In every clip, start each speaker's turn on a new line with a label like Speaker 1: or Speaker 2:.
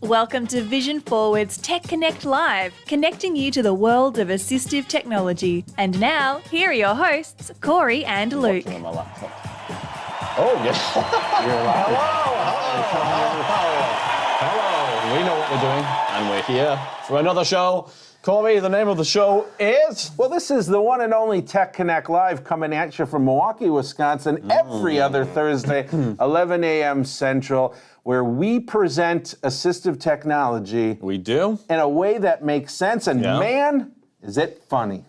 Speaker 1: Welcome to Vision Forward's Tech Connect Live, connecting you to the world of assistive technology. And now, here are your hosts, Corey and Luke.
Speaker 2: On my laptop. Oh, yes. Hello. We know what we're doing, and we're here for another show. Corey, the name of the show is?
Speaker 3: Well, this is the one and only Tech Connect Live coming at you from Milwaukee, Wisconsin, every other Thursday, 11 a.m. Central, where we present assistive technology.
Speaker 2: We do.
Speaker 3: In a way that makes sense, and man, is it funny.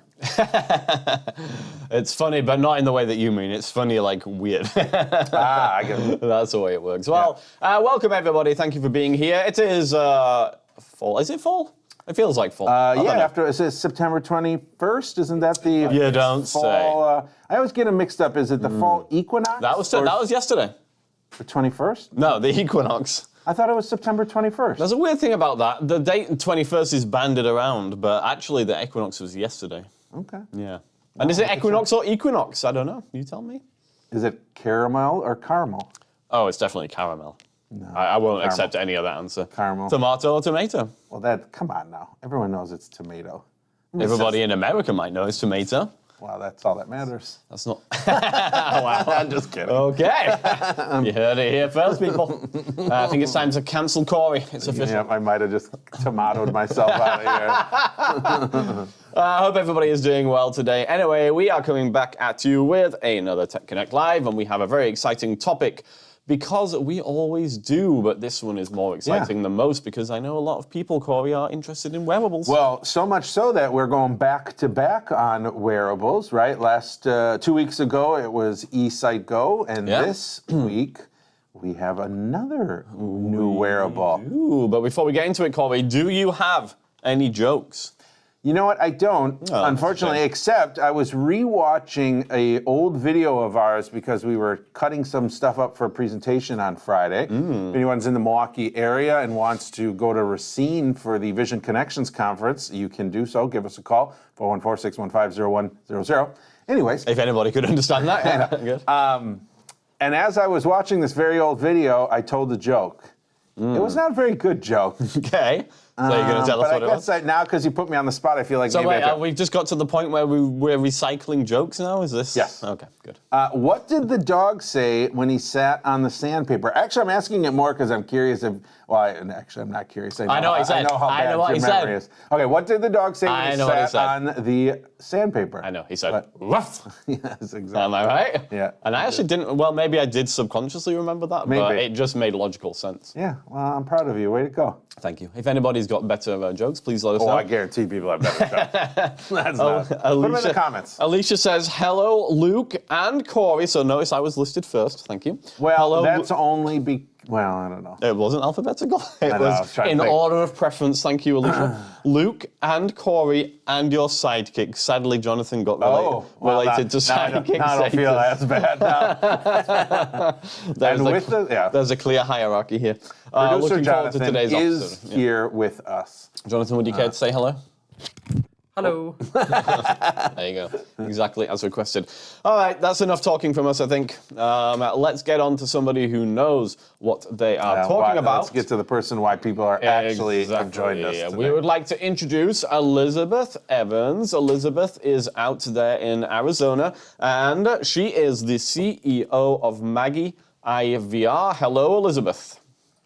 Speaker 2: It's funny, but not in the way that you mean. It's funny, like weird.
Speaker 3: I get it.
Speaker 2: That's the way it works. Well, welcome everybody. Thank you for being here. It is fall. Is it fall? It feels like fall.
Speaker 3: After is it September 21st? Isn't that the
Speaker 2: You don't
Speaker 3: fall? I always get them mixed up. Is it the fall equinox?
Speaker 2: That was yesterday.
Speaker 3: The 21st?
Speaker 2: No, the equinox.
Speaker 3: I thought it was September 21st.
Speaker 2: There's a weird thing about that. The date 21st is banded around, but actually the equinox was yesterday.
Speaker 3: Okay.
Speaker 2: Yeah. And is it equinox or equinox? I don't know. You tell me.
Speaker 3: Is it caramel or caramel?
Speaker 2: Oh, it's definitely caramel. No, I won't accept any other answer.
Speaker 3: Caramel.
Speaker 2: Tomato or tomato?
Speaker 3: Well, come on now. Everyone knows it's tomato.
Speaker 2: Everybody in America might know it's tomato.
Speaker 3: Well, that's all that matters.
Speaker 2: That's not... Wow.
Speaker 3: I'm just kidding.
Speaker 2: Okay. You heard it here first, people. I think it's time to cancel Corey. It's official.
Speaker 3: Yeah, I might have just tomatoed myself out of here.
Speaker 2: I hope everybody is doing well today. Anyway, we are coming back at you with another Tech Connect Live, and we have a very exciting topic. Because we always do, but this one is more exciting than most because I know a lot of people, Corey, are interested in wearables.
Speaker 3: Well, so much so that we're going back to back on wearables, right? Last 2 weeks ago, it was eSight Go, and this week we have another new wearable.
Speaker 2: Ooh, but before we get into it, Corey, do you have any jokes?
Speaker 3: You know what? I don't, unfortunately, except I was re-watching an old video of ours because we were cutting some stuff up for a presentation on Friday. If anyone's in the Milwaukee area and wants to go to Racine for the Vision Connections Conference, you can do so. Give us a call, 414-615-0100. Anyways.
Speaker 2: If anybody could understand that. Good.
Speaker 3: And as I was watching this very old video, I told a joke. It was not a very good joke.
Speaker 2: Okay. So you're going to tell us what it was?
Speaker 3: But I guess now, because you put me on the spot, I feel like maybe
Speaker 2: we've just got to the point where we're recycling jokes now? Is this?
Speaker 3: Yes.
Speaker 2: Okay, good.
Speaker 3: What did the dog say when he sat on the sandpaper? Actually, I'm asking it more because I'm curious if Actually, I'm not curious.
Speaker 2: I know what he said.
Speaker 3: I know how
Speaker 2: I
Speaker 3: bad
Speaker 2: know what
Speaker 3: your
Speaker 2: he
Speaker 3: memory
Speaker 2: said.
Speaker 3: is. Okay, what did the dog say when
Speaker 2: I
Speaker 3: he
Speaker 2: know what he
Speaker 3: sat
Speaker 2: said.
Speaker 3: on the sandpaper?
Speaker 2: I know. He said, "Ruff."
Speaker 3: Yes, exactly.
Speaker 2: Am I right?
Speaker 3: Yeah.
Speaker 2: And I actually didn't. Well, maybe I did subconsciously remember that, but
Speaker 3: Maybe.
Speaker 2: it just made logical sense.
Speaker 3: Yeah, well, I'm proud of you. Way to go.
Speaker 2: Thank you. If anybody's got better jokes, please let us know.
Speaker 3: I guarantee people have better jokes. That's not. Put them in the comments.
Speaker 2: Alicia says, hello, Luke and Corey. So notice I was listed first. Thank you.
Speaker 3: Well,
Speaker 2: hello,
Speaker 3: that's only well, I don't know.
Speaker 2: It wasn't alphabetical. It
Speaker 3: I
Speaker 2: was
Speaker 3: trying to
Speaker 2: in
Speaker 3: think.
Speaker 2: order of preference. Thank you, Alicia. Luke and Corey and your sidekick. Sadly, Jonathan got related to sidekick.
Speaker 3: Now I don't feel as bad now.
Speaker 2: There's a clear hierarchy here.
Speaker 3: Producer
Speaker 2: Looking forward to
Speaker 3: Jonathan
Speaker 2: today's
Speaker 3: is
Speaker 2: episode.
Speaker 3: here with us.
Speaker 2: Jonathan, would you care to say hello?
Speaker 4: Hello.
Speaker 2: There you go. Exactly as requested. All right, that's enough talking from us, I think. Let's get on to somebody who knows what they are talking about.
Speaker 3: Let's get to the person why people are actually have joined us today.
Speaker 2: We would like to introduce Elizabeth Evans. Elizabeth is out there in Arizona, and she is the CEO of Maggie IVR. Hello, Elizabeth.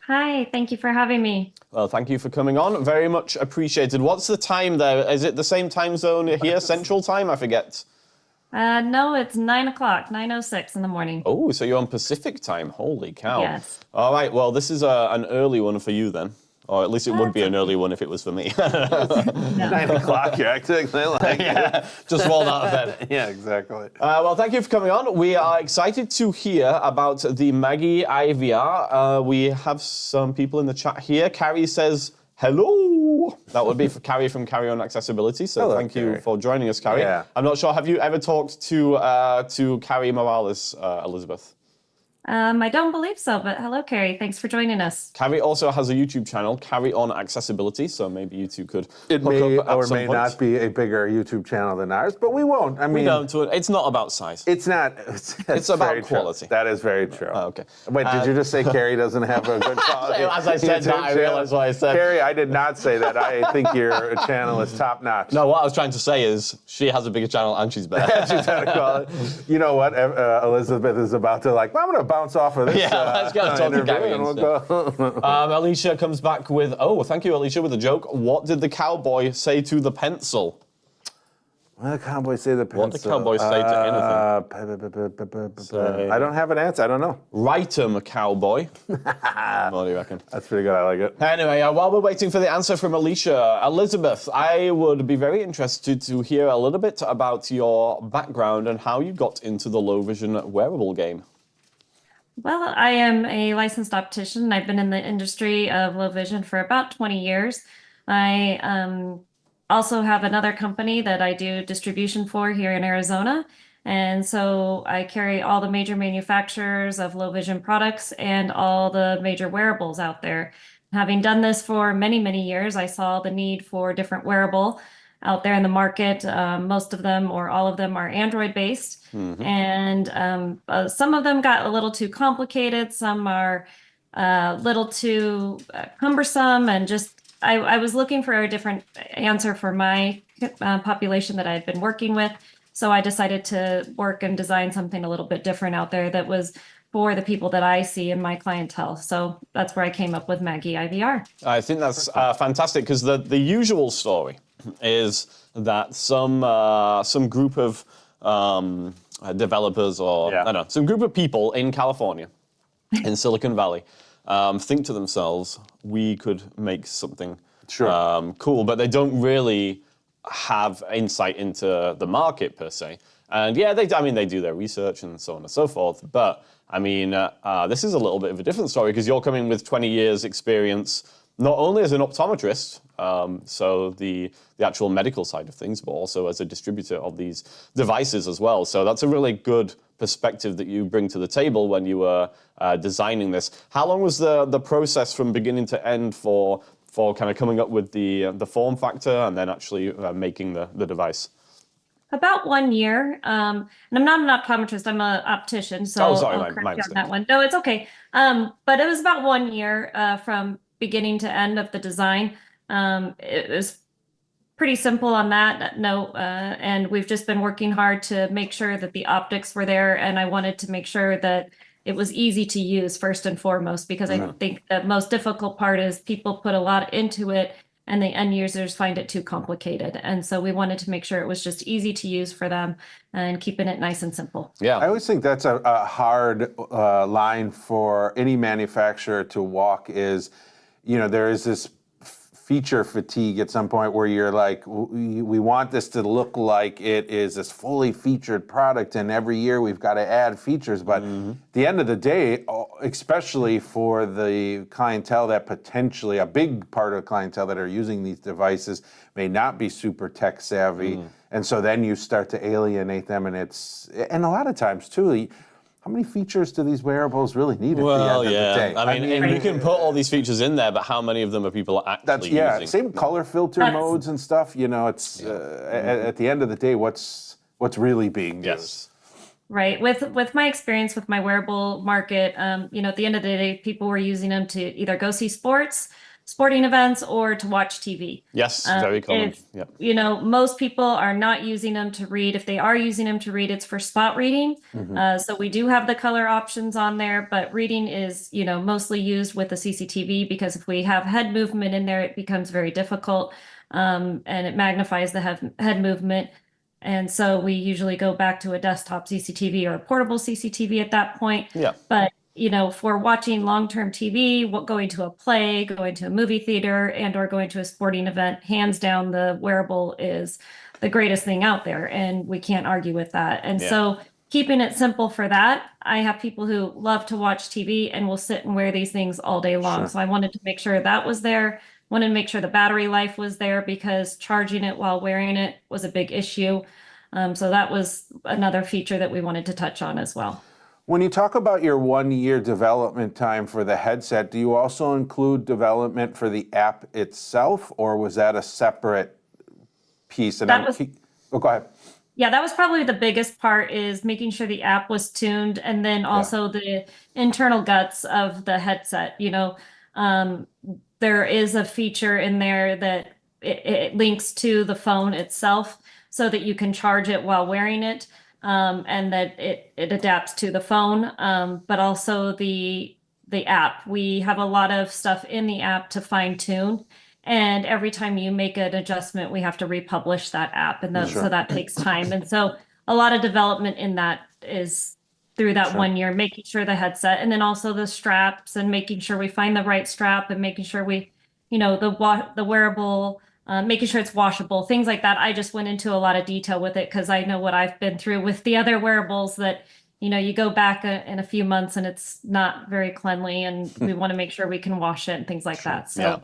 Speaker 5: Hi, thank you for having me.
Speaker 2: Well, thank you for coming on. Very much appreciated. What's the time there? Is it the same time zone here, Central Time? I forget.
Speaker 5: No, it's 9 o'clock, 9:06 in the morning.
Speaker 2: Oh, so you're on Pacific Time. Holy cow.
Speaker 5: Yes.
Speaker 2: All right, well, this is an early one for you then. Or at least it would be an early one if it was for me.
Speaker 3: 9 o'clock, you're acting like
Speaker 2: Just rolled out of bed.
Speaker 3: Yeah, exactly.
Speaker 2: Well, thank you for coming on. We are excited to hear about the Maggie IVR. We have some people in the chat here. Carrie says, hello. That would be for Carrie from Carry On Accessibility. So
Speaker 3: Hello,
Speaker 2: thank you
Speaker 3: Carrie.
Speaker 2: for joining us, Carrie.
Speaker 3: Yeah.
Speaker 2: I'm not sure, have you ever talked to Carrie Morales, Elizabeth?
Speaker 5: I don't believe so, but hello, Carrie. Thanks for joining us.
Speaker 2: Carrie also has a YouTube channel, Carry On Accessibility, so maybe you two could
Speaker 3: It
Speaker 2: hook
Speaker 3: may
Speaker 2: up at
Speaker 3: or
Speaker 2: some
Speaker 3: may
Speaker 2: point.
Speaker 3: not be a bigger YouTube channel than ours, but we won't. I mean,
Speaker 2: We don't. It's not about size.
Speaker 3: it's not. It's
Speaker 2: about
Speaker 3: very true.
Speaker 2: quality.
Speaker 3: That is very true.
Speaker 2: Oh, okay.
Speaker 3: Wait, did you just say Carrie doesn't have a good quality?
Speaker 2: As I said
Speaker 3: YouTube
Speaker 2: that, I
Speaker 3: channel?
Speaker 2: realized what I said.
Speaker 3: Carrie, I did not say that. I think your channel is top notch.
Speaker 2: No, what I was trying to say is she has a bigger channel and she's better.
Speaker 3: She's had a quality. You know what? Elizabeth is about to well, I'm going to bounce off of this.
Speaker 2: Yeah, let's go talk to
Speaker 3: interview
Speaker 2: Gary
Speaker 3: and we'll
Speaker 2: instead.
Speaker 3: go.
Speaker 2: Alicia comes back with, thank you, Alicia, with a joke. What did the cowboy say to the pencil?
Speaker 3: What did the cowboy say to the pencil?
Speaker 2: What did the cowboy say to anything?
Speaker 3: I don't have an answer. I don't know.
Speaker 2: Write 'em, cowboy. What do you reckon?
Speaker 3: That's pretty good. I like it.
Speaker 2: Anyway, while we're waiting for the answer from Alicia, Elizabeth, I would be very interested to hear a little bit about your background and how you got into the low vision wearable game.
Speaker 5: Well, I am a licensed optician. I've been in the industry of low vision for about 20 years. I also have another company that I do distribution for here in Arizona. And so I carry all the major manufacturers of low vision products and all the major wearables out there. Having done this for many, many years, I saw the need for different wearable out there in the market. Most of them or all of them are Android based. And some of them got a little too complicated. Some are a little too cumbersome. And just, I was looking for a different answer for my population that I had been working with. So I decided to work and design something a little bit different out there that was for the people that I see in my clientele. So that's where I came up with Maggie IVR.
Speaker 2: I think that's fantastic because the usual story is that some group of developers or I don't know, some group of people in California, in Silicon Valley, think to themselves, we could make something cool, but they don't really have insight into the market per se. And yeah, they do their research and so on and so forth. But I mean, this is a little bit of a different story because you're coming with 20 years experience, not only as an optometrist, so the actual medical side of things, but also as a distributor of these devices as well. So that's a really good perspective that you bring to the table when you were designing this. How long was the process from beginning to end for kind of coming up with the form factor and then actually making the device?
Speaker 5: About 1 year. And I'm not an optometrist, I'm an optician. So I'll correct you on that one. No, it's okay. But it was about 1 year from beginning to end of the design. It was pretty simple on that note. And we've just been working hard to make sure that the optics were there. And I wanted to make sure that it was easy to use first and foremost, because I think the most difficult part is people put a lot into it and the end users find it too complicated. And so we wanted to make sure it was just easy to use for them and keeping it nice and simple.
Speaker 2: Yeah.
Speaker 3: I always think that's a hard line for any manufacturer to walk is, there is this feature fatigue at some point where you're like, we want this to look like it is this fully featured product, and every year we've got to add features. But at the end of the day, especially for the clientele that potentially, a big part of the clientele that are using these devices may not be super tech savvy. And so then you start to alienate them, and a lot of times too, how many features do these wearables really need at the end of the day?
Speaker 2: I mean, and you can put all these features in there, but how many of them are people actually using?
Speaker 3: Same color filter modes and stuff. It's at the end of the day, what's really being used.
Speaker 5: Right. With my experience with my wearable market, at the end of the day, people were using them to either go see sporting events, or to watch TV.
Speaker 2: Yes, very common.
Speaker 5: Most people are not using them to read. If they are using them to read, it's for spot reading. So we do have the color options on there, but reading is, mostly used with the CCTV, because if we have head movement in there, it becomes very difficult, and it magnifies the head movement. And so we usually go back to a desktop CCTV or a portable CCTV at that point.
Speaker 2: Yeah.
Speaker 5: But for watching long-term TV, going to a play, going to a movie theater, and or going to a sporting event, hands down, the wearable is the greatest thing out there, and we can't argue with that. And so keeping it simple for that, I have people who love to watch TV and will sit and wear these things all day long. So I wanted to make sure that was there. Wanted to make sure the battery life was there, because charging it while wearing it was a big issue. So that was another feature that we wanted to touch on as well.
Speaker 3: When you talk about your 1 year development time for the headset, do you also include development for the app itself, or was that a separate piece? And go ahead.
Speaker 5: Yeah, that was probably the biggest part, is making sure the app was tuned, and then also the internal guts of the headset. There is a feature in there that it links to the phone itself, so that you can charge it while wearing it. And that it adapts to the phone, but also the app. We have a lot of stuff in the app to fine tune, and every time you make an adjustment, we have to republish that app, and so that takes time. And so a lot of development in that is through that 1 year, making sure the headset, and then also the straps, and making sure we find the right strap, and making sure we, the wearable. Making sure it's washable, things like that. I just went into a lot of detail with it, because I know what I've been through with the other wearables, that, you go back in a few months and it's not very cleanly, and we want to make sure we can wash it and things like that. So.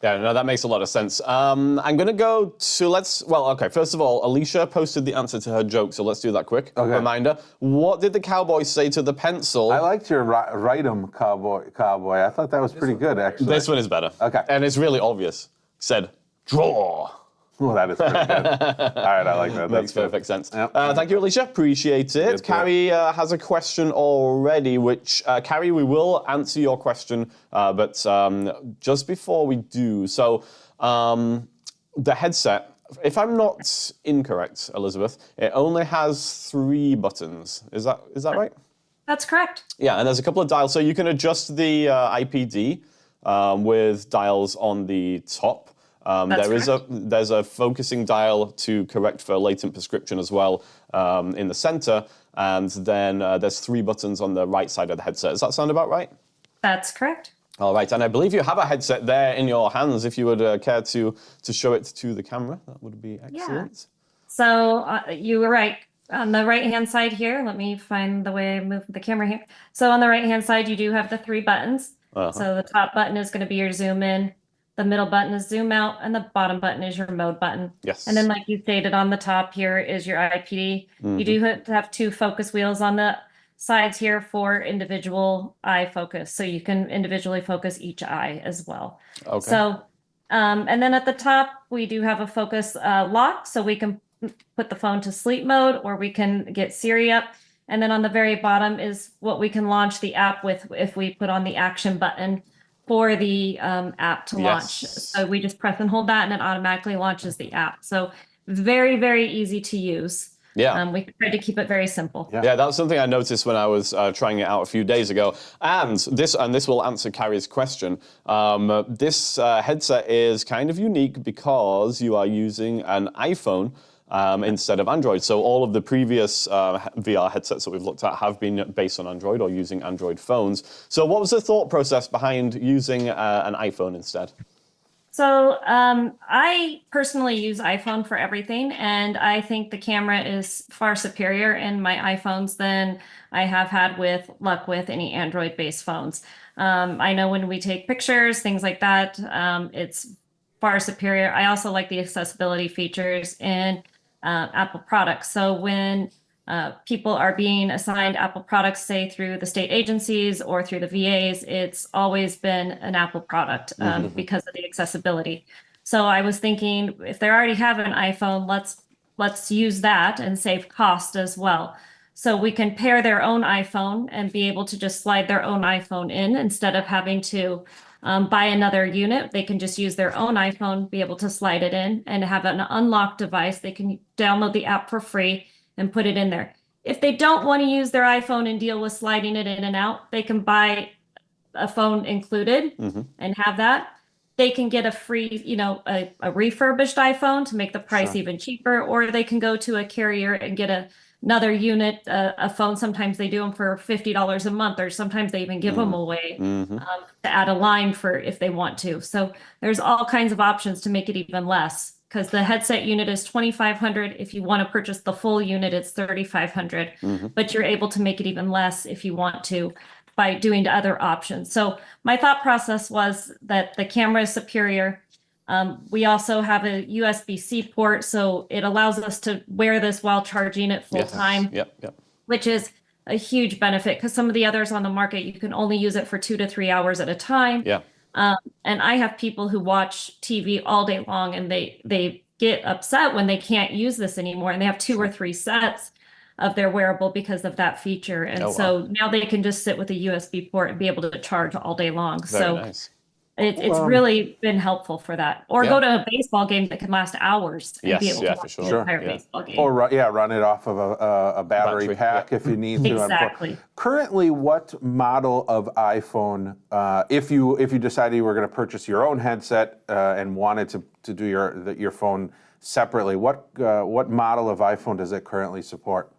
Speaker 2: Yeah, no, that makes a lot of sense. I'm going to go to, first of all, Alicia posted the answer to her joke, so let's do that quick. Reminder. What did the cowboy say to the pencil?
Speaker 3: I liked your write 'em cowboy. I thought that was pretty good, actually.
Speaker 2: This one is better.
Speaker 3: Okay.
Speaker 2: And it's really obvious. Said, draw.
Speaker 3: Well, that is pretty good. All right, I like that.
Speaker 2: Makes perfect sense.
Speaker 3: Yep.
Speaker 2: Thank you, Alicia. Appreciate it. Carrie has a question already, which, Carrie, we will answer your question, but just before we do, so the headset, if I'm not incorrect, Elizabeth, it only has 3 buttons. Is that right?
Speaker 5: That's correct.
Speaker 2: Yeah, and there's a couple of dials. So you can adjust the IPD with dials on the top. There's a focusing dial to correct for latent prescription as well in the center, and then there's 3 buttons on the right side of the headset. Does that sound about right?
Speaker 5: That's correct.
Speaker 2: All right, and I believe you have a headset there in your hands. If you would care to show it to the camera, that would be excellent.
Speaker 5: Yeah. So you were right. On the right-hand side here, let me find the way I move the camera here. So on the right-hand side, you do have the 3 buttons. So the top button is going to be your zoom in, the middle button is zoom out, and the bottom button is your mode button.
Speaker 2: Yes.
Speaker 5: And then, like you stated, on the top here is your IPD. You do have 2 focus wheels on the sides here for individual eye focus. So you can individually focus each eye as well.
Speaker 2: Okay.
Speaker 5: So, and then at the top, we do have a focus lock. So we can put the phone to sleep mode, or we can get Siri up. And then on the very bottom is what we can launch the app with if we put on the action button for the app to launch. So we just press and hold that, and it automatically launches the app. So very, very easy to use.
Speaker 2: Yeah.
Speaker 5: We tried to keep it very simple.
Speaker 2: Yeah, that was something I noticed when I was trying it out a few days ago. And this will answer Carrie's question. This headset is kind of unique because you are using an iPhone instead of Android. So all of the previous VR headsets that we've looked at have been based on Android or using Android phones. So what was the thought process behind using an iPhone instead?
Speaker 5: So I personally use iPhone for everything, and I think the camera is far superior in my iPhones than I have had with luck with any Android-based phones. I know when we take pictures, things like that, it's far superior. I also like the accessibility features in Apple products. So when people are being assigned Apple products, say through the state agencies or through the VAs, it's always been an Apple product because of the accessibility. So I was thinking, if they already have an iPhone, let's use that and save cost as well. So we can pair their own iPhone and be able to just slide their own iPhone in instead of having to buy another unit. They can just use their own iPhone, be able to slide it in and have an unlocked device. They can download the app for free and put it in there. If they don't want to use their iPhone and deal with sliding it in and out, they can buy a phone included and have that. They can get a free, a refurbished iPhone to make the price even cheaper, or they can go to a carrier and get another unit, a phone. Sometimes they do them for $50 a month, or sometimes they even give them away to add a line for if they want to. So there's all kinds of options to make it even less, because the headset unit is $2,500. If you want to purchase the full unit, it's $3,500. But you're able to make it even less if you want to by doing other options. So my thought process was that the camera is superior. We also have a USB-C port, so it allows us to wear this while charging it full time, which is a huge benefit, because some of the others on the market, you can only use it for 2 to 3 hours at a time. And I have people who watch TV all day long, and they get upset when they can't use this anymore, and they have 2 or 3 sets of their wearable because of that feature. And so now they can just sit with a USB port and be able to charge all day long.
Speaker 2: Very nice.
Speaker 5: It's really been helpful for that. Or go to a baseball game that can last hours and be able to watch the entire baseball game.
Speaker 3: Or run it off of a battery pack if you need to.
Speaker 5: Exactly.
Speaker 3: Currently, what model of iPhone, if you decided you were going to purchase your own headset and wanted to do your phone separately, what model of iPhone does it currently support?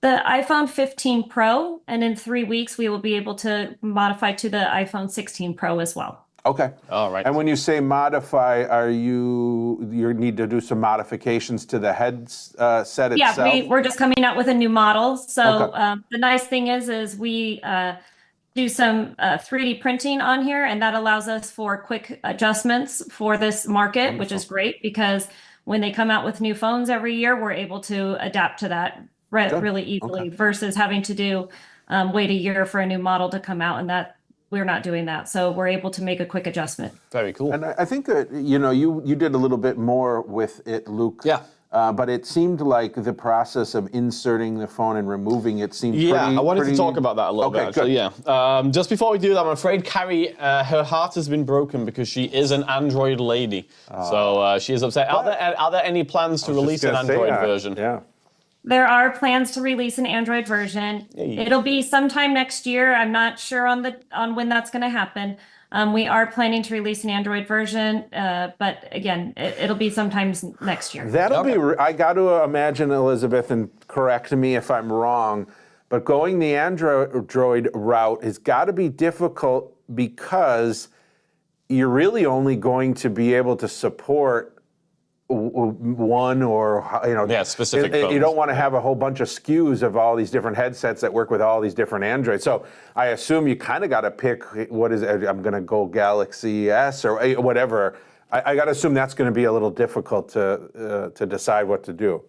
Speaker 5: The iPhone 15 Pro, and in 3 weeks we will be able to modify to the iPhone 16 Pro as well.
Speaker 3: Okay.
Speaker 2: All right.
Speaker 3: And when you say modify, you need to do some modifications to the headset itself?
Speaker 5: Yeah, we're just coming out with a new model. So the nice thing is we do some 3D printing on here, and that allows us for quick adjustments for this market, which is great, because when they come out with new phones every year, we're able to adapt to that really easily versus having to wait a year for a new model to come out, and that we're not doing that. So we're able to make a quick adjustment.
Speaker 2: Very cool.
Speaker 3: And I think that, you did a little bit more with it, Luke.
Speaker 2: Yeah.
Speaker 3: But it seemed like the process of inserting the phone and removing it seemed pretty...
Speaker 2: I wanted to talk about that a little bit, actually.
Speaker 3: Good.
Speaker 2: Just before we do that, I'm afraid Carrie, her heart has been broken because she is an Android lady. So she is upset. Are there any plans to release an Android version?
Speaker 3: Yeah.
Speaker 5: There are plans to release an Android version. It'll be sometime next year. I'm not sure on when that's going to happen. We are planning to release an Android version, but again, it'll be sometime next year.
Speaker 3: That'll be. I got to imagine, Elizabeth, and correct me if I'm wrong, but going the Android route has got to be difficult because you're really only going to be able to support one or
Speaker 2: specific phones.
Speaker 3: You don't want to have a whole bunch of SKUs of all these different headsets that work with all these different Androids. So I assume you kind of got to pick what is it? I'm going to go Galaxy S or whatever. I got to assume that's going to be a little difficult to decide what to do.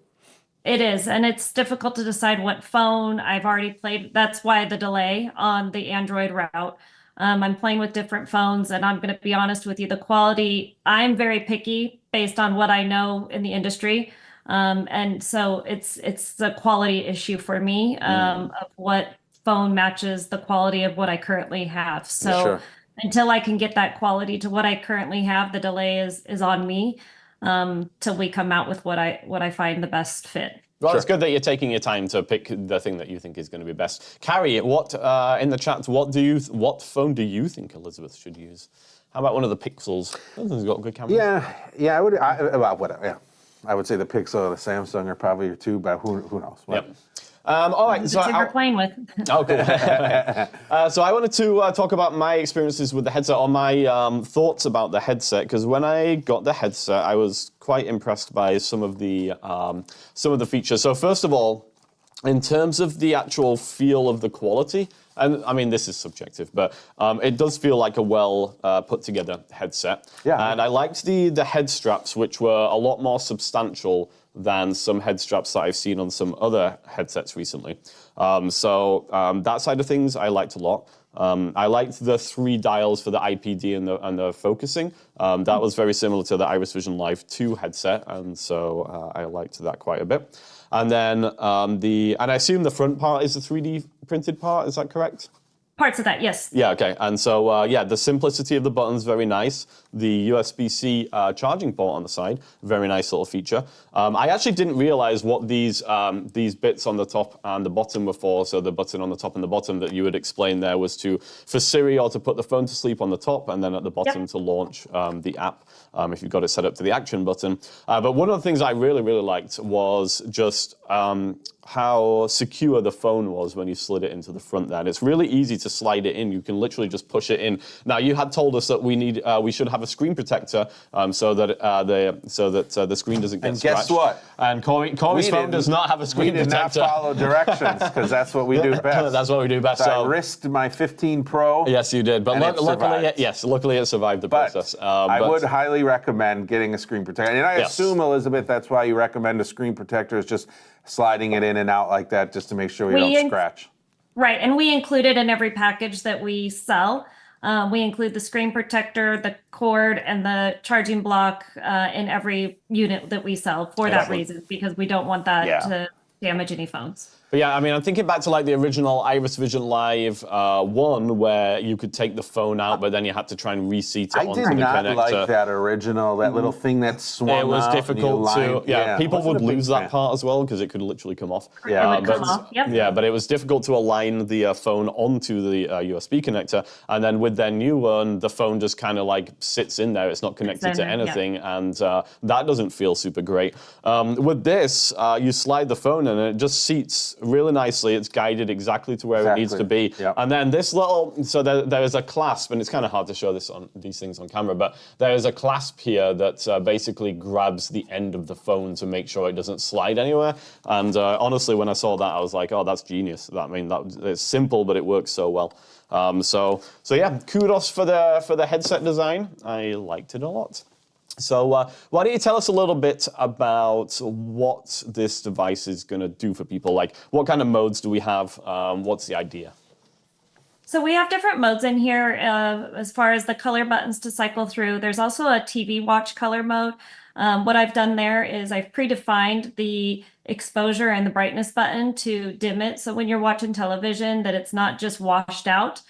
Speaker 5: It is, and it's difficult to decide what phone. I've already played. That's why the delay on the Android route. I'm playing with different phones, and I'm going to be honest with you, the quality, I'm very picky based on what I know in the industry. And so it's a quality issue for me of what phone matches the quality of what I currently have. So until I can get that quality to what I currently have, the delay is on me. till we come out with what I find the best fit.
Speaker 2: Well, it's good that you're taking your time to pick the thing that you think is going to be best. Carrie, what in the chat? What phone do you think Elizabeth should use? How about one of the Pixels? Those got good cameras.
Speaker 3: Yeah, I would. Well, whatever. Yeah, I would say the Pixel or the Samsung are probably your two, but who knows?
Speaker 2: Yep. All right,
Speaker 5: So we're playing with.
Speaker 2: Oh, cool. So I wanted to talk about my experiences with the headset, or my thoughts about the headset, because when I got the headset, I was quite impressed by some of the features. So first of all, in terms of the actual feel of the quality, and I mean this is subjective, but it does feel like a well put together headset.
Speaker 3: Yeah.
Speaker 2: And I liked the head straps, which were a lot more substantial than some head straps that I've seen on some other headsets recently. So that side of things I liked a lot. I liked the 3 dials for the IPD and the focusing. That was very similar to the Vision Live 2 headset, and so I liked that quite a bit. And then and I assume the front part is the 3D printed part. Is that correct?
Speaker 5: Parts of that, yes.
Speaker 2: Yeah, okay. And so, the simplicity of the buttons, very nice. The USB-C charging port on the side, very nice little feature. I actually didn't realize what these bits on the top and the bottom were for. So the button on the top and the bottom that you had explained there was for Siri or to put the phone to sleep on the top, and then at the bottom to launch the app if you've got it set up to the action button. But one of the things I really, really liked was just how secure the phone was when you slid it into the front there. And it's really easy to slide it in. You can literally just push it in. Now, you had told us that we should have a screen protector so that the screen doesn't get scratched.
Speaker 3: And guess what?
Speaker 2: And Corey's phone does not have a screen protector.
Speaker 3: We did not follow directions because that's what we do best.
Speaker 2: That's what we do best.
Speaker 3: So I risked my 15 Pro.
Speaker 2: Yes, you did. But luckily it survived the process.
Speaker 3: I would highly recommend getting a screen protector. And I assume, Elizabeth, that's why you recommend a screen protector, is just sliding it in and out like that just to make sure we don't scratch.
Speaker 5: Right, and we include it in every package that we sell. We include the screen protector, the cord, and the charging block in every unit that we sell for that reason, because we don't want that to damage any phones.
Speaker 2: But yeah, I mean, I'm thinking back to like the original Vision Live 1, where you could take the phone out, but then you had to try and reseat it onto the connector.
Speaker 3: I did not like that original, that little thing that swung out.
Speaker 2: It was difficult to, people would lose that part as well because it could literally come off.
Speaker 5: Yeah,
Speaker 2: but it was difficult to align the phone onto the USB connector. And then with their new one, the phone just kind of like sits in there. It's not connected to anything. And that doesn't feel super great. With this, you slide the phone in and it just seats really nicely. It's guided exactly to where it needs to be.
Speaker 3: Yep.
Speaker 2: And then this little, so there is a clasp, and it's kind of hard to show these things on camera, but there is a clasp here that basically grabs the end of the phone to make sure it doesn't slide anywhere. And honestly, when I saw that, I was like, oh, that's genius. It's simple, but it works so well. So yeah, kudos for the headset design. I liked it a lot. So why don't you tell us a little bit about what this device is going to do for people? Like, what kind of modes do we have? What's the idea?
Speaker 5: So we have different modes in here as far as the color buttons to cycle through. There's also a TV watch color mode. What I've done there is I've predefined the exposure and the brightness button to dim it. So when you're watching television, that it's not just washed out.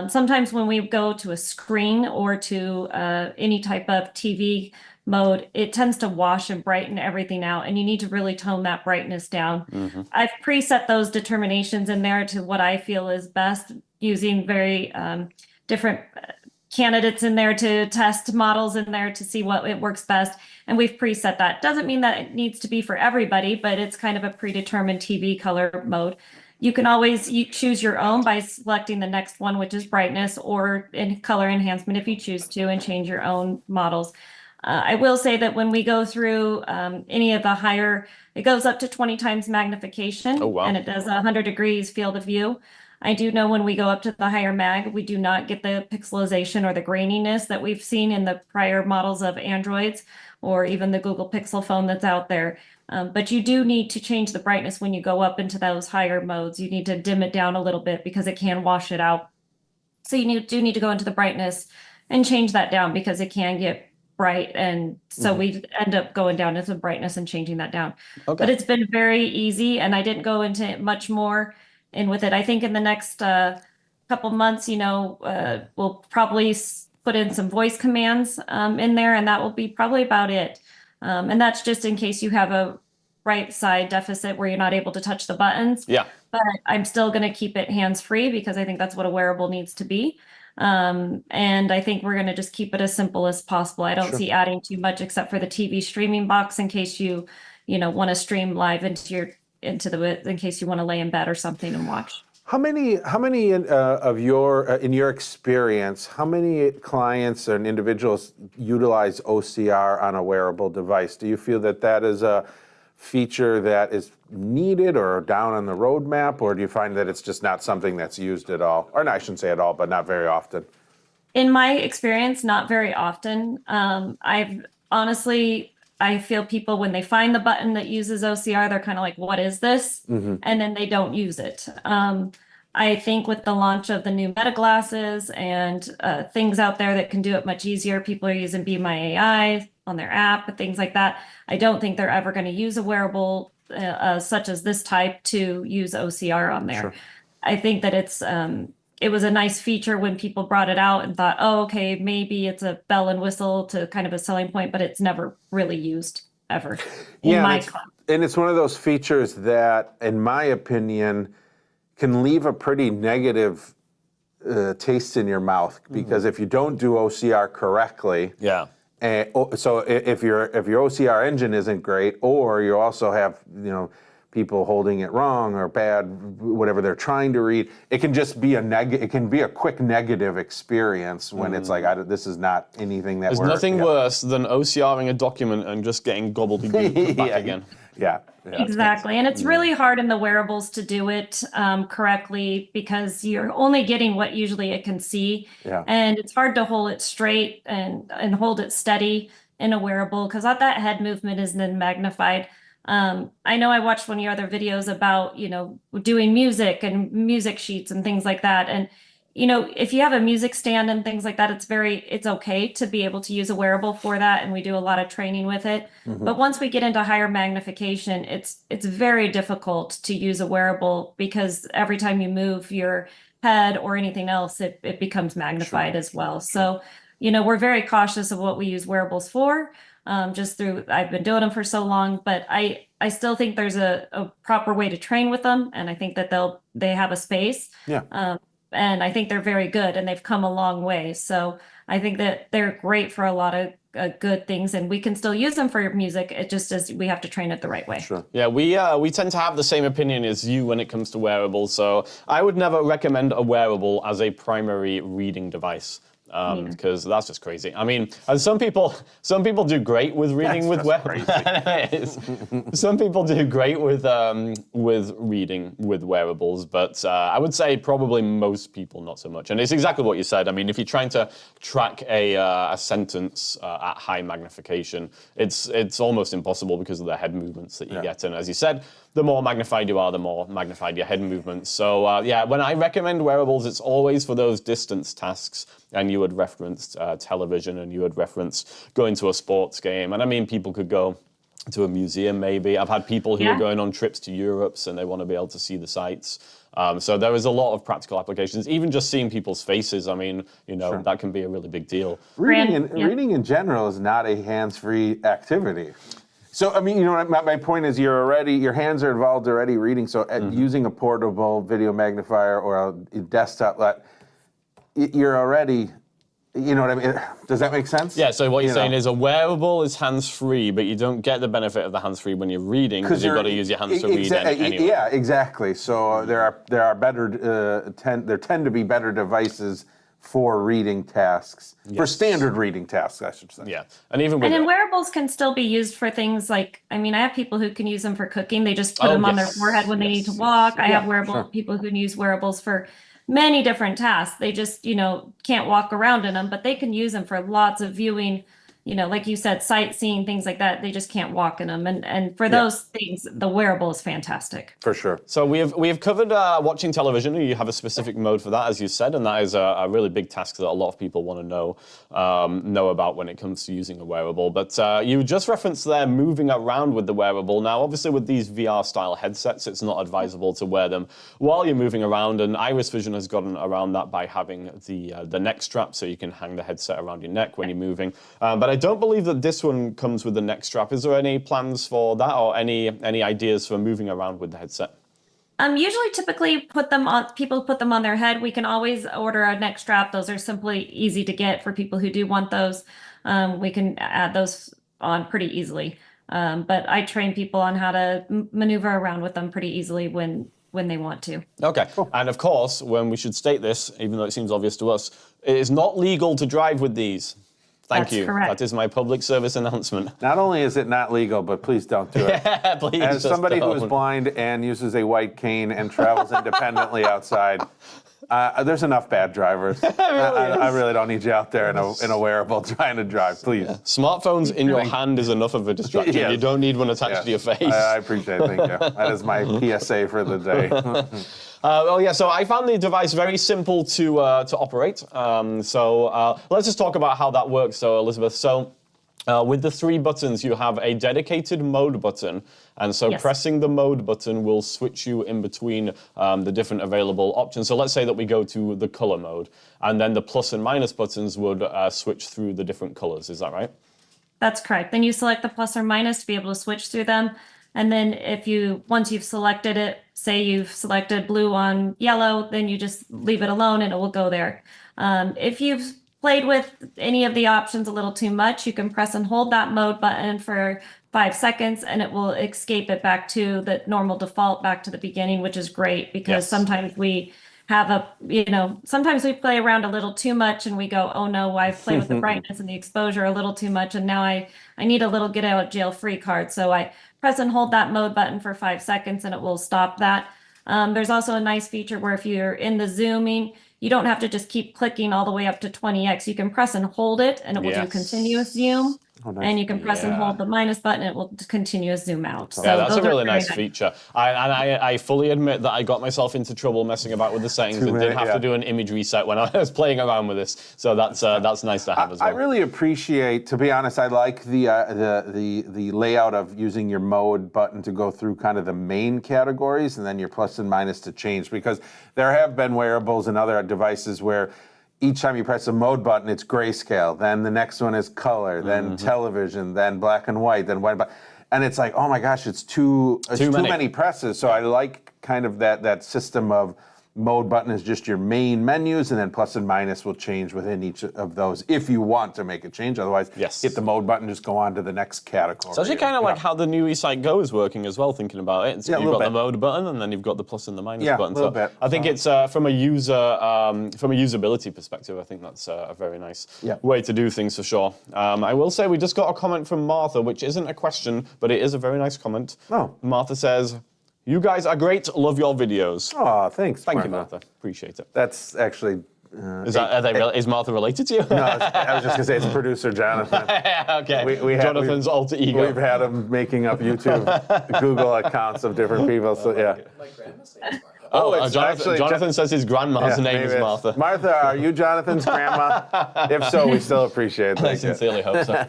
Speaker 5: Sometimes when we go to a screen or to any type of TV mode, it tends to wash and brighten everything out, and you need to really tone that brightness down. Mm-hmm. I've preset those determinations in there to what I feel is best, using very different candidates in there to test models in there to see what it works best. And we've preset that. Doesn't mean that it needs to be for everybody, but it's kind of a predetermined TV color mode. You can always choose your own by selecting the next one, which is brightness, or in color enhancement if you choose to, and change your own models. I will say that when we go through any of the higher, it goes up to 20 times magnification.
Speaker 2: Oh, wow.
Speaker 5: And it does 100 degrees field of view. I do know when we go up to the higher mag, we do not get the pixelization or the graininess that we've seen in the prior models of Androids or even the Google Pixel phone that's out there. But you do need to change the brightness when you go up into those higher modes. You need to dim it down a little bit because it can wash it out. So you do need to go into the brightness and change that down because it can get bright. And so we end up going down into brightness and changing that down. Okay. But it's been very easy, and I didn't go into much more in with it. I think in the next couple months, we'll probably put in some voice commands in there, and that will be probably about it. And that's just in case you have a right side deficit where you're not able to touch the buttons.
Speaker 2: Yeah.
Speaker 5: But I'm still going to keep it hands-free because I think that's what a wearable needs to be. And I think we're going to just keep it as simple as possible. I don't see adding too much except for the TV streaming box in case you want to stream live in case you want to lay in bed or something and watch.
Speaker 3: How many of in your experience, how many clients and individuals utilize OCR on a wearable device? Do you feel that is a feature that is needed or down on the roadmap, or do you find that it's just not something that's used at all? Or no, I shouldn't say at all, but not very often.
Speaker 5: In my experience, not very often. I feel people, when they find the button that uses OCR, they're kind of like, what is this? And then they don't use it. I think with the launch of the new Meta glasses and things out there that can do it much easier, people are using Be My AI on their app and things like that. I don't think they're ever going to use a wearable such as this type to use OCR on there. I think that it was a nice feature when people brought it out and thought, oh, okay, maybe it's a bell and whistle to kind of a selling point, but it's never really used ever in my class.
Speaker 3: And it's one of those features that, in my opinion, can leave a pretty negative taste in your mouth, because if you don't do OCR correctly, so if your OCR engine isn't great, or you also have people holding it wrong or bad, whatever they're trying to read, it can just be it can be a quick negative experience when it's like, this is not anything that
Speaker 2: There's nothing worse than OCRing a document and just getting gobbledygook back again.
Speaker 3: Yeah.
Speaker 5: Exactly. And it's really hard in the wearables to do it correctly because you're only getting what usually it can see.
Speaker 3: Yeah.
Speaker 5: And it's hard to hold it straight and hold it steady in a wearable because that head movement is then magnified. I know I watched one of your other videos about, doing music and music sheets and things like that. And, if you have a music stand and things like that, it's okay to be able to use a wearable for that. And we do a lot of training with it. But once we get into higher magnification, it's very difficult to use a wearable because every time you move your head or anything else, it becomes magnified as well. So, we're very cautious of what we use wearables for. I've been doing them for so long, but I still think there's a proper way to train with them. And I think that they have a space.
Speaker 3: Yeah.
Speaker 5: And I think they're very good and they've come a long way. So I think that they're great for a lot of good things and we can still use them for music. It just is, we have to train it the right way.
Speaker 3: Sure.
Speaker 2: Yeah, we tend to have the same opinion as you when it comes to wearables. So I would never recommend a wearable as a primary reading device. Because that's just crazy. I mean, and some people do great with reading with wearables. Some people do great with reading with wearables, but I would say probably most people not so much. And it's exactly what you said. I mean, if you're trying to track a sentence at high magnification, it's almost impossible because of the head movements that you get. And as you said, the more magnified you are, the more magnified your head movements. So when I recommend wearables, it's always for those distance tasks. And you had referenced television, and you had referenced going to a sports game. And I mean, people could go to a museum maybe. I've had people who are going on trips to Europe and they want to be able to see the sights. So there is a lot of practical applications. Even just seeing people's faces, I mean, that can be a really big deal.
Speaker 3: Reading in general is not a hands-free activity. So, I mean, my point is your hands are involved already reading. So using a portable video magnifier or a desktop, you're already, you know what I mean? Does that make sense?
Speaker 2: Yeah, so what you're saying is a wearable is hands-free, but you don't get the benefit of the hands-free when you're reading because you've got to use your hands to read anyway.
Speaker 3: Yeah, exactly. So there are better, there tend to be better devices for reading tasks, for standard reading tasks, I should say.
Speaker 2: Yeah, and then
Speaker 5: wearables can still be used for things like, I mean, I have people who can use them for cooking. They just put them on their forehead when they need to walk. I have people who can use wearables for many different tasks. They just, can't walk around in them, but they can use them for lots of viewing, like you said, sightseeing, things like that. They just can't walk in them. And for those things, the wearable is fantastic.
Speaker 3: For sure.
Speaker 2: So we have covered watching television. You have a specific mode for that, as you said, and that is a really big task that a lot of people want to know about when it comes to using a wearable. But you just referenced there moving around with the wearable. Now, obviously, with these VR-style headsets, it's not advisable to wear them while you're moving around, and Vision has gotten around that by having the neck strap, so you can hang the headset around your neck when you're moving. But But I don't believe that this one comes with the neck strap. Is there any plans for that, or any ideas for moving around with the headset?
Speaker 5: Usually typically people put them on their head. We can always order a neck strap. Those are simply easy to get for people who do want those. We can add those on pretty easily. But I train people on how to maneuver around with them pretty easily when they want to.
Speaker 2: Okay. Cool. And of course, when we should state this, even though it seems obvious to us, it is not legal to drive with these. Thank you.
Speaker 5: Correct.
Speaker 2: That is my public service announcement.
Speaker 3: Not only is it not legal, but please don't do it.
Speaker 2: Please.
Speaker 3: As somebody who is blind and uses a white cane and travels independently outside, there's enough bad drivers. I really don't need you out there in a wearable trying to drive, please. Yeah.
Speaker 2: Smartphones in your hand is enough of a distraction. Yes. You don't need one attached to your face.
Speaker 3: I appreciate it. Thank you. That is my PSA for the day.
Speaker 2: So I found the device very simple to operate. Let's just talk about how that works, Elizabeth. So with the 3 buttons, you have a dedicated mode button. And so pressing the mode button will switch you in between the different available options. So let's say that we go to the color mode, and then the plus and minus buttons would switch through the different colors. Is that right?
Speaker 5: That's correct. Then you select the plus or minus to be able to switch through them. And then once you've selected it, say you've selected blue on yellow, then you just leave it alone and it will go there. If you've played with any of the options a little too much, you can press and hold that mode button for 5 seconds and it will escape it back to the normal default, back to the beginning, which is great because sometimes we have sometimes we play around a little too much and we go, oh no, I've played with the brightness and the exposure a little too much and now I need a little get out of jail free card. So I press and hold that mode button for 5 seconds and it will stop that. There's also a nice feature where if you're in the zooming, you don't have to just keep clicking all the way up to 20x. You can press and hold it and it will do continuous zoom. Oh, nice. And you can press and hold the minus button, it will continue to zoom out. So
Speaker 2: that's a really nice feature. I fully admit that I got myself into trouble messing about with the settings and did have to do an image reset when I was playing around with this. So that's nice to have as well.
Speaker 3: I really appreciate, to be honest, I like the layout of using your mode button to go through kind of the main categories and then your plus and minus to change, because there have been wearables and other devices where each time you press the mode button, it's grayscale. Then the next one is color, then television, then black and white, then white. And it's like, oh my gosh, it's too many presses. So I like kind of that system of mode button is just your main menus, and then plus and minus will change within each of those if you want to make a change. Otherwise, hit the mode button, just go on to the next category.
Speaker 2: It's actually kind of like how the new eSight Go is working as well, thinking about it. You've got the mode button, and then you've got the plus and the minus button.
Speaker 3: A little bit.
Speaker 2: I think it's from a usability perspective, I think that's a very nice way to do things for sure. I will say we just got a comment from Martha, which isn't a question, but it is a very nice comment.
Speaker 3: Oh.
Speaker 2: Martha says, "You guys are great. Love your videos."
Speaker 3: Oh, thanks.
Speaker 2: Thank you, Martha. Appreciate it.
Speaker 3: That's actually.
Speaker 2: Is Martha related to you?
Speaker 3: No, I was just gonna say it's producer Jonathan.
Speaker 2: Okay. Jonathan's alter ego.
Speaker 3: We've had him making up YouTube, Google accounts of different people. So
Speaker 4: My grandma says Martha.
Speaker 2: Jonathan says his grandma's name is Martha.
Speaker 3: Martha, are you Jonathan's grandma? If so, we still appreciate that.
Speaker 2: I sincerely hope so.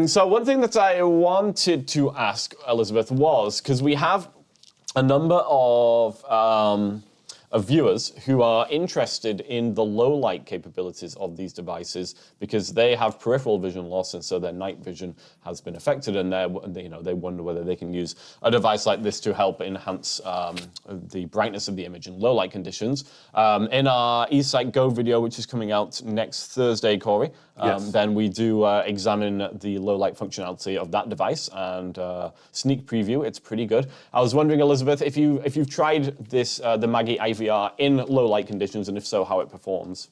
Speaker 2: So one thing that I wanted to ask Elizabeth was, because we have a number of viewers who are interested in the low light capabilities of these devices because they have peripheral vision loss, and so their night vision has been affected, and they wonder whether they can use a device like this to help enhance the brightness of the image in low light conditions. In our eSight Go video, which is coming out next Thursday, Corey, then we do examine the low light functionality of that device and sneak preview. It's pretty good. I was wondering, Elizabeth, if you've tried this, the Maggie IVR in low light conditions, and if so, how it performs.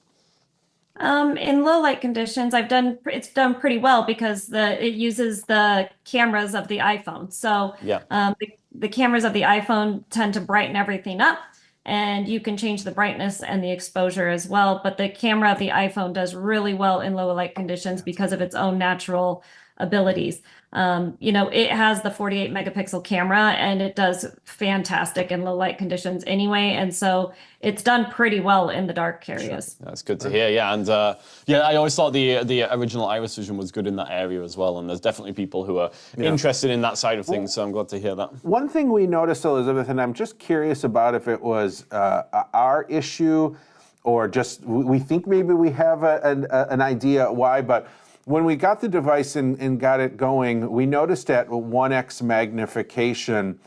Speaker 5: In low light conditions, it's done pretty well because it uses the cameras of the iPhone. So the cameras of the iPhone tend to brighten everything up, and you can change the brightness and the exposure as well. But the camera of the iPhone does really well in low light conditions because of its own natural abilities. It has the 48 megapixel camera and it does fantastic in low light conditions anyway. And so it's done pretty well in the dark areas.
Speaker 2: That's good to hear. Yeah. And I always thought the original Iris Vision was good in that area as well. And there's definitely people who are interested in that side of things. So I'm glad to hear that.
Speaker 3: One thing we noticed, Elizabeth, and I'm just curious about if it was our issue or just we think maybe we have an idea why, but when we got the device and got it going, we noticed at 1x magnification,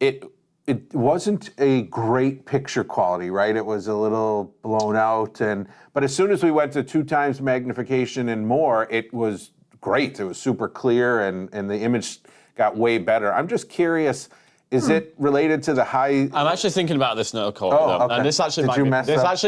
Speaker 3: it wasn't a great picture quality, right? It was a little blown out, but as soon as we went to 2 times magnification and more, it was great. It was super clear, and the image got way better. I'm just curious. Is it related to the high?
Speaker 2: I'm actually thinking about this now, Corey. Okay. And this actually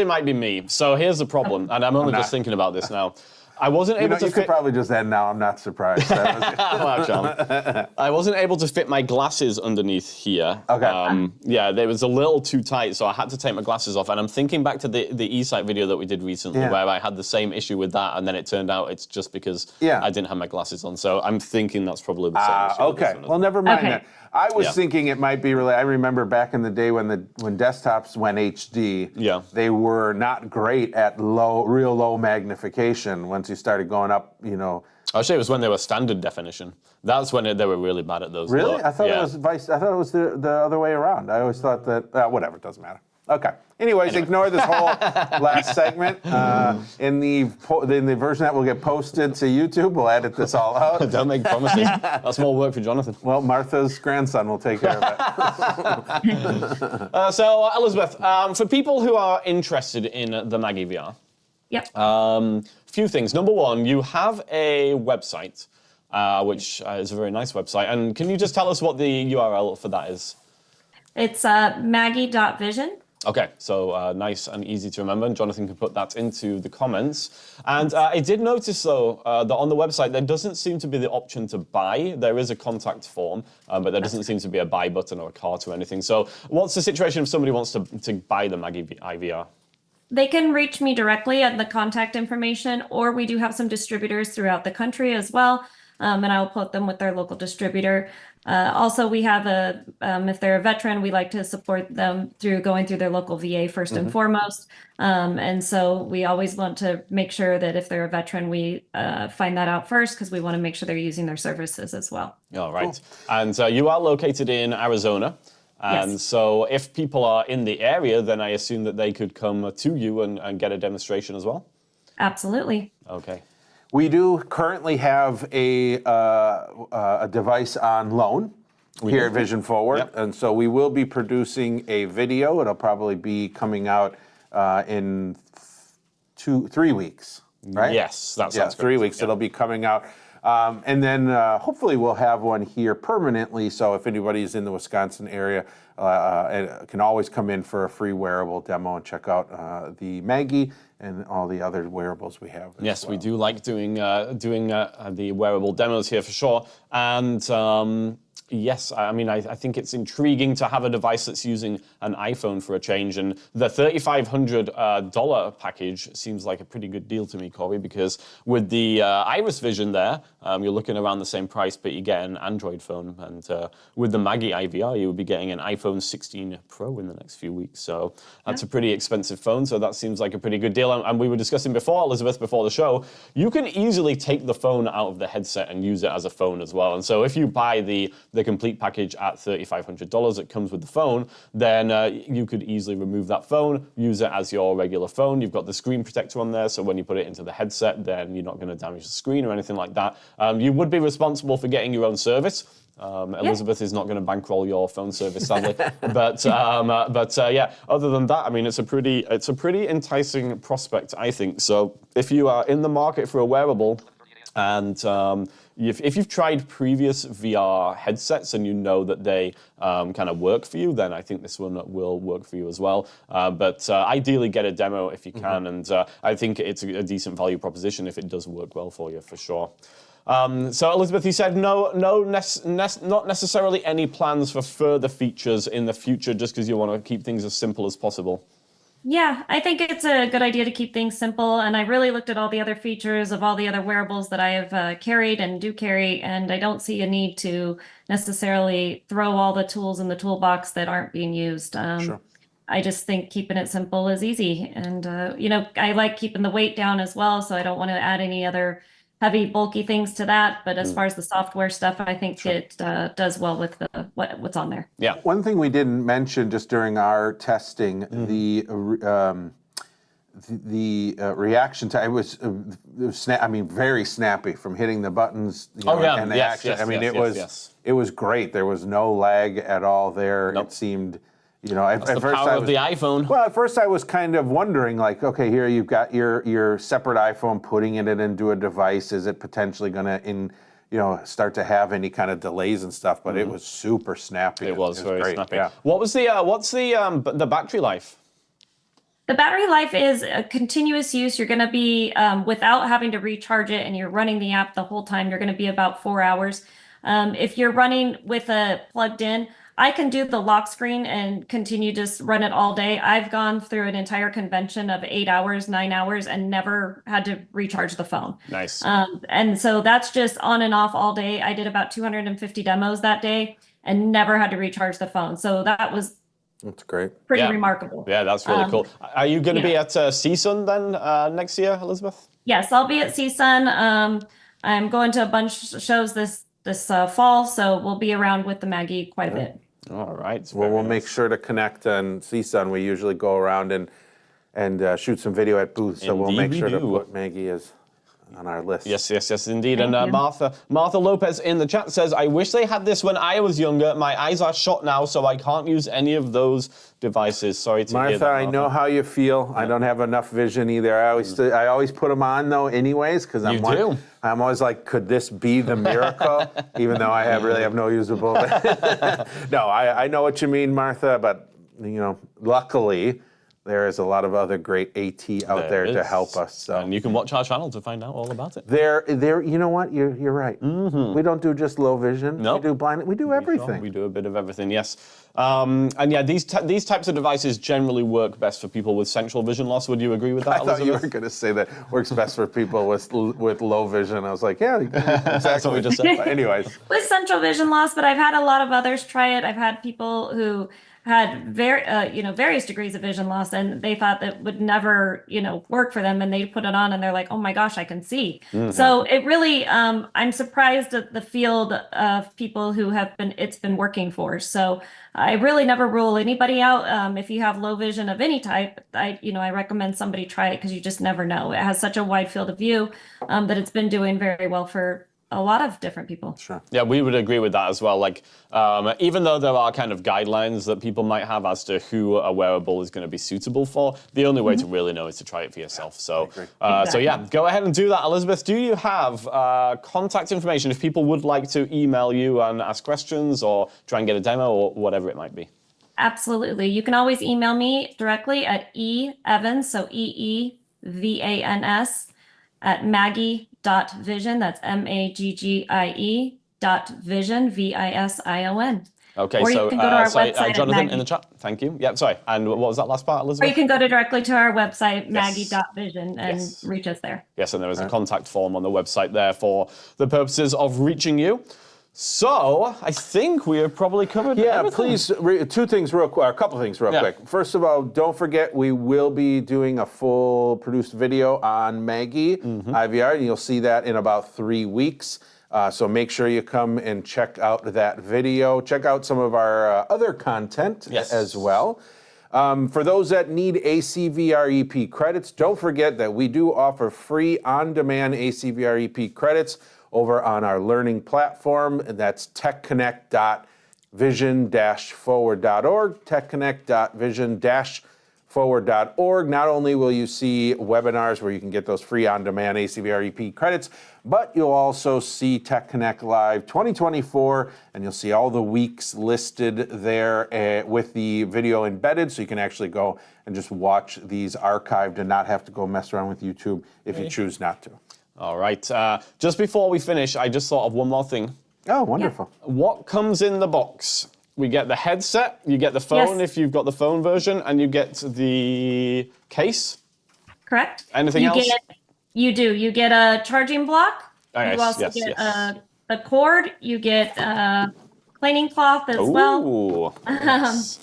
Speaker 2: might be me. So here's the problem, and I'm only just thinking about this now. I wasn't able to.
Speaker 3: You could probably just end now. I'm not surprised.
Speaker 2: I wasn't able to fit my glasses underneath here.
Speaker 3: Okay.
Speaker 2: Yeah, they was a little too tight, so I had to take my glasses off. And I'm thinking back to the eSight video that we did recently, where I had the same issue with that, and then it turned out it's just because I didn't have my glasses on. So I'm thinking that's probably the same issue.
Speaker 3: Okay. Well, never mind that. I was thinking it might be related. I remember back in the day when desktops went HD, they were not great at real low magnification. Once you started going up,
Speaker 2: Actually, it was when they were standard definition. That's when they were really bad at those.
Speaker 3: Really? I thought it was I thought it was the other way around. I always thought that whatever, it doesn't matter. Okay. Anyways, ignore this whole last segment. In the version that will get posted to YouTube, we'll edit this all out.
Speaker 2: Don't make promises. That's more work for Jonathan.
Speaker 3: Well, Martha's grandson will take care of it.
Speaker 2: So, Elizabeth, for people who are interested in the Maggie VR, few things. Number one, you have a website, which is a very nice website. And can you just tell us what the URL for that is?
Speaker 5: It's Maggie.vision.
Speaker 2: Okay, so nice and easy to remember, and Jonathan can put that into the comments. And I did notice, though, that on the website, there doesn't seem to be the option to buy. There is a contact form, but there doesn't seem to be a buy button or a cart or anything. So what's the situation if somebody wants to buy the Maggie IVR?
Speaker 5: They can reach me directly at the contact information, or we do have some distributors throughout the country as well, and I'll put them with their local distributor. Also, we have if they're a veteran, we like to support them through going through their local VA first and foremost. And so we always want to make sure that if they're a veteran, we find that out first, because we want to make sure they're using their services as well.
Speaker 2: All right. Cool. And you are located in Arizona. And so if people are in the area, then I assume that they could come to you and get a demonstration as well?
Speaker 5: Absolutely.
Speaker 2: Okay.
Speaker 3: We do currently have a device on loan here at Vision Forward, and so we will be producing a video. It'll probably be coming out in 3 weeks, right?
Speaker 2: Yes, that sounds good.
Speaker 3: 3 weeks. It'll be coming out. And then hopefully we'll have one here permanently, so if anybody's in the Wisconsin area, can always come in for a free wearable demo and check out the Maggie and all the other wearables we have.
Speaker 2: Yes, we do like doing the wearable demos here for sure. And yes, I mean, I think it's intriguing to have a device that's using an iPhone for a change. And the $3,500 package seems like a pretty good deal to me, Corey, because with the Iris Vision there, you're looking around the same price, but you get an Android phone. And with the Maggie IVR, you will be getting an iPhone 16 Pro in the next few weeks. So that's a pretty expensive phone. So that seems like a pretty good deal. And we were discussing before, Elizabeth, before the show, you can easily take the phone out of the headset and use it as a phone as well. And so if you buy the complete package at $3,500 that comes with the phone, then you could easily remove that phone, use it as your regular phone. You've got the screen protector on there, so when you put it into the headset, then you're not going to damage the screen or anything like that. You would be responsible for getting your own service. Elizabeth is not going to bankroll your phone service, sadly. but yeah, other than that, I mean, it's a pretty enticing prospect, I think. So if you are in the market for a wearable, and if you've tried previous VR headsets and you know that they kind of work for you, then I think this one will work for you as well. But ideally, get a demo if you can, and I think it's a decent value proposition if it does work well for you, for sure. So Elizabeth, you said not necessarily any plans for further features in the future, just because you want to keep things as simple as possible.
Speaker 5: Yeah, I think it's a good idea to keep things simple. And I really looked at all the other features of all the other wearables that I have carried and do carry, and I don't see a need to necessarily throw all the tools in the toolbox that aren't being used.
Speaker 3: Sure.
Speaker 5: I just think keeping it simple is easy. And, I like keeping the weight down as well, so I don't want to add any other heavy, bulky things to that. But as far as the software stuff, I think it does well with what's on there.
Speaker 2: Yeah.
Speaker 3: One thing we didn't mention just during our testing, the reaction time was very snappy from hitting the buttons. And the action. It was great. There was no lag at all there. Nope. It seemed,
Speaker 2: That's the power of the iPhone.
Speaker 3: Well, at first I was kind of wondering, like, okay, here you've got your separate iPhone, putting it into a device. Is it potentially going to, start to have any kind of delays and stuff? But it was super snappy.
Speaker 2: It was very
Speaker 3: great.
Speaker 2: snappy.
Speaker 3: Yeah.
Speaker 2: What's the battery life?
Speaker 5: The battery life is a continuous use. You're going to be, without having to recharge it and you're running the app the whole time, you're going to be about 4 hours. If you're running with a plugged in, I can do the lock screen and continue to run it all day. I've gone through an entire convention of 8 hours, 9 hours, and never had to recharge the phone.
Speaker 2: Nice.
Speaker 5: And so that's just on and off all day. I did about 250 demos that day and never had to recharge the phone. So that's
Speaker 3: great.
Speaker 5: Pretty remarkable.
Speaker 2: Yeah, that's really cool. Are you going to be at CSUN then next year, Elizabeth?
Speaker 5: Yes, I'll be at CSUN. I'm going to a bunch of shows this fall, so we'll be around with the Maggie quite a bit.
Speaker 2: All right.
Speaker 3: Well, we'll make sure to connect on CSUN. We usually go around and shoot some video at booths, so we'll make sure to put Maggie as on our list.
Speaker 2: Yes, indeed. And Martha Lopez in the chat says, I wish they had this when I was younger. My eyes are shot now, so I can't use any of those devices. Sorry to hear that, Martha.
Speaker 3: I know how you feel. I don't have enough vision either. I always put them on, though, anyways, because I'm always like, could this be the miracle? Even though I really have no usable. No, I know what you mean, Martha, but, luckily, there is a lot of other great AT out there to help us. So.
Speaker 2: And you can watch our channel to find out all about it.
Speaker 3: You know what? You're right. Mm-hmm. We don't do just low vision. Nope. We do blind. We do everything.
Speaker 2: Sure. We do a bit of everything, yes. And yeah, these types of devices generally work best for people with central vision loss. Would you agree with that, Elizabeth?
Speaker 3: I thought you were going to say that works best for people with low vision. I was like, yeah, exactly.
Speaker 2: That's what we just said.
Speaker 3: But anyways.
Speaker 5: With central vision loss, but I've had a lot of others try it. I've had people who had various degrees of vision loss, and they thought that would never, work for them, and they put it on and they're like, oh my gosh, I can see. Mm-hmm. So it really, I'm surprised at the field of people who it's been working for. So I really never rule anybody out. If you have low vision of any type, I recommend somebody try it because you just never know. It has such a wide field of view that it's been doing very well for a lot of different people.
Speaker 3: Sure.
Speaker 2: Yeah, we would agree with that as well. Like, even though there are kind of guidelines that people might have as to who a wearable is going to be suitable for, the only way to really know is to try it for yourself. So, So yeah, go ahead and do that. Elizabeth, do you have contact information if people would like to email you and ask questions or try and get a demo or whatever it might be?
Speaker 5: Absolutely. You can always email me directly at Evans, so EEVANS, at Maggie.vision. That's MAGGIE.vision, VISION.
Speaker 2: Okay,
Speaker 5: or
Speaker 2: so
Speaker 5: you can go to our website
Speaker 2: Jonathan in the chat. Thank you. Yeah, sorry. And what was that last part, Elizabeth?
Speaker 5: Or you can go directly to our website, Maggie.vision, and reach us there.
Speaker 2: Yes, and there is a contact form on the website there for the purposes of reaching you. So, I think we have probably covered everything.
Speaker 3: Please, two things real quick, a couple things real quick. First of all, don't forget we will be doing a full produced video on Maggie IVR, and you'll see that in about 3 weeks. So make sure you come and check out that video. Check out some of our other content as well. For those that need ACVR EP credits, don't forget that we do offer free on-demand ACVR EP credits over on our learning platform, and that's techconnect.vision-forward.org, techconnect.vision-forward.org. Not only will you see webinars where you can get those free on-demand ACVR EP credits, but you'll also see Tech Connect Live 2024, and you'll see all the weeks listed there with the video embedded, so you can actually go and just watch these archived and not have to go mess around with YouTube if you choose not to.
Speaker 2: All right. Just before we finish, I just thought of one more thing.
Speaker 3: Oh, wonderful.
Speaker 2: Yeah. What comes in the box? We get the headset, you get the phone if you've got the phone version, and you get the case.
Speaker 5: Correct.
Speaker 2: Anything else?
Speaker 5: You do. You get a charging block.
Speaker 2: Nice.
Speaker 5: You also get a cord. You get a cleaning cloth as well.
Speaker 2: Nice.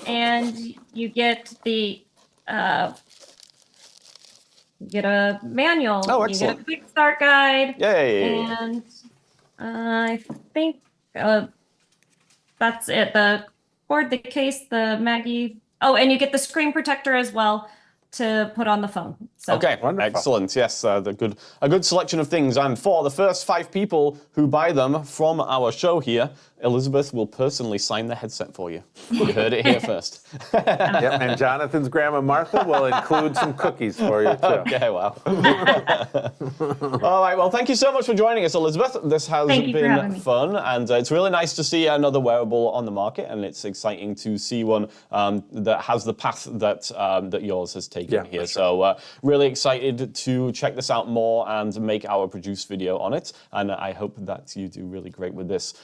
Speaker 5: And you get the... You get a manual.
Speaker 2: Oh, excellent.
Speaker 5: You get a quick start guide.
Speaker 2: Yay.
Speaker 5: And I think that's it. The cord, the case, the Maggie. Oh, and you get the screen protector as well to put on the phone. So.
Speaker 2: Okay,
Speaker 3: Wonderful.
Speaker 2: excellent. Yes, a good selection of things. And for the first 5 people who buy them from our show here, Elizabeth will personally sign the headset for you. You heard it here first.
Speaker 3: Yep, and Jonathan's grandma Martha will include some cookies for you too.
Speaker 2: Okay, wow. All right, well, thank you so much for joining us, Elizabeth. This has
Speaker 5: Thank you for having
Speaker 2: been
Speaker 5: me.
Speaker 2: fun, and it's really nice to see another wearable on the market, and it's exciting to see one that has the path that that yours has taken here. So really excited to check this out more and make our produced video on it, and I hope that you do really great with this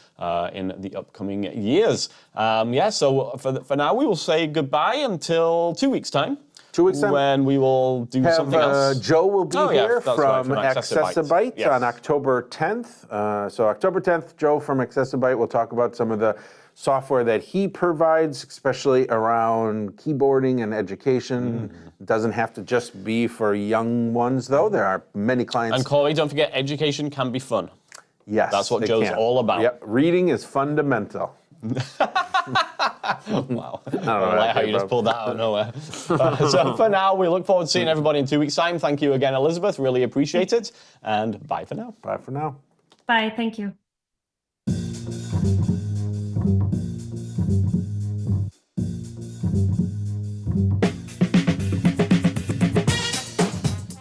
Speaker 2: in the upcoming years. So for now, we will say goodbye until 2 weeks' time.
Speaker 3: 2 weeks time.
Speaker 2: When we will do something else.
Speaker 3: Joe will be here
Speaker 2: that's right,
Speaker 3: from Accessibyte
Speaker 2: Yes.
Speaker 3: on October 10th. So October 10th, Joe from Accessibyte will talk about some of the software that he provides, especially around keyboarding and education. It doesn't have to just be for young ones, though. There are many clients.
Speaker 2: And Corey, don't forget, education can be fun.
Speaker 3: Yes,
Speaker 2: That's what
Speaker 3: they
Speaker 2: Joe's
Speaker 3: can.
Speaker 2: all about.
Speaker 3: Yep, reading is fundamental.
Speaker 2: Wow. I
Speaker 3: know,
Speaker 2: like how you just pulled that out of nowhere. So for now, we look forward to seeing everybody in 2 weeks' time. Thank you again, Elizabeth. Really appreciate it. And bye for now.
Speaker 3: Bye for now.
Speaker 5: Bye. Thank you.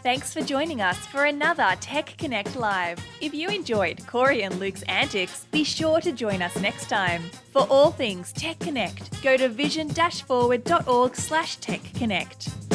Speaker 1: Thanks for joining us for another Tech Connect Live. If you enjoyed Corey and Luke's antics, be sure to join us next time. For all things Tech Connect, go to vision-forward.org/techconnect.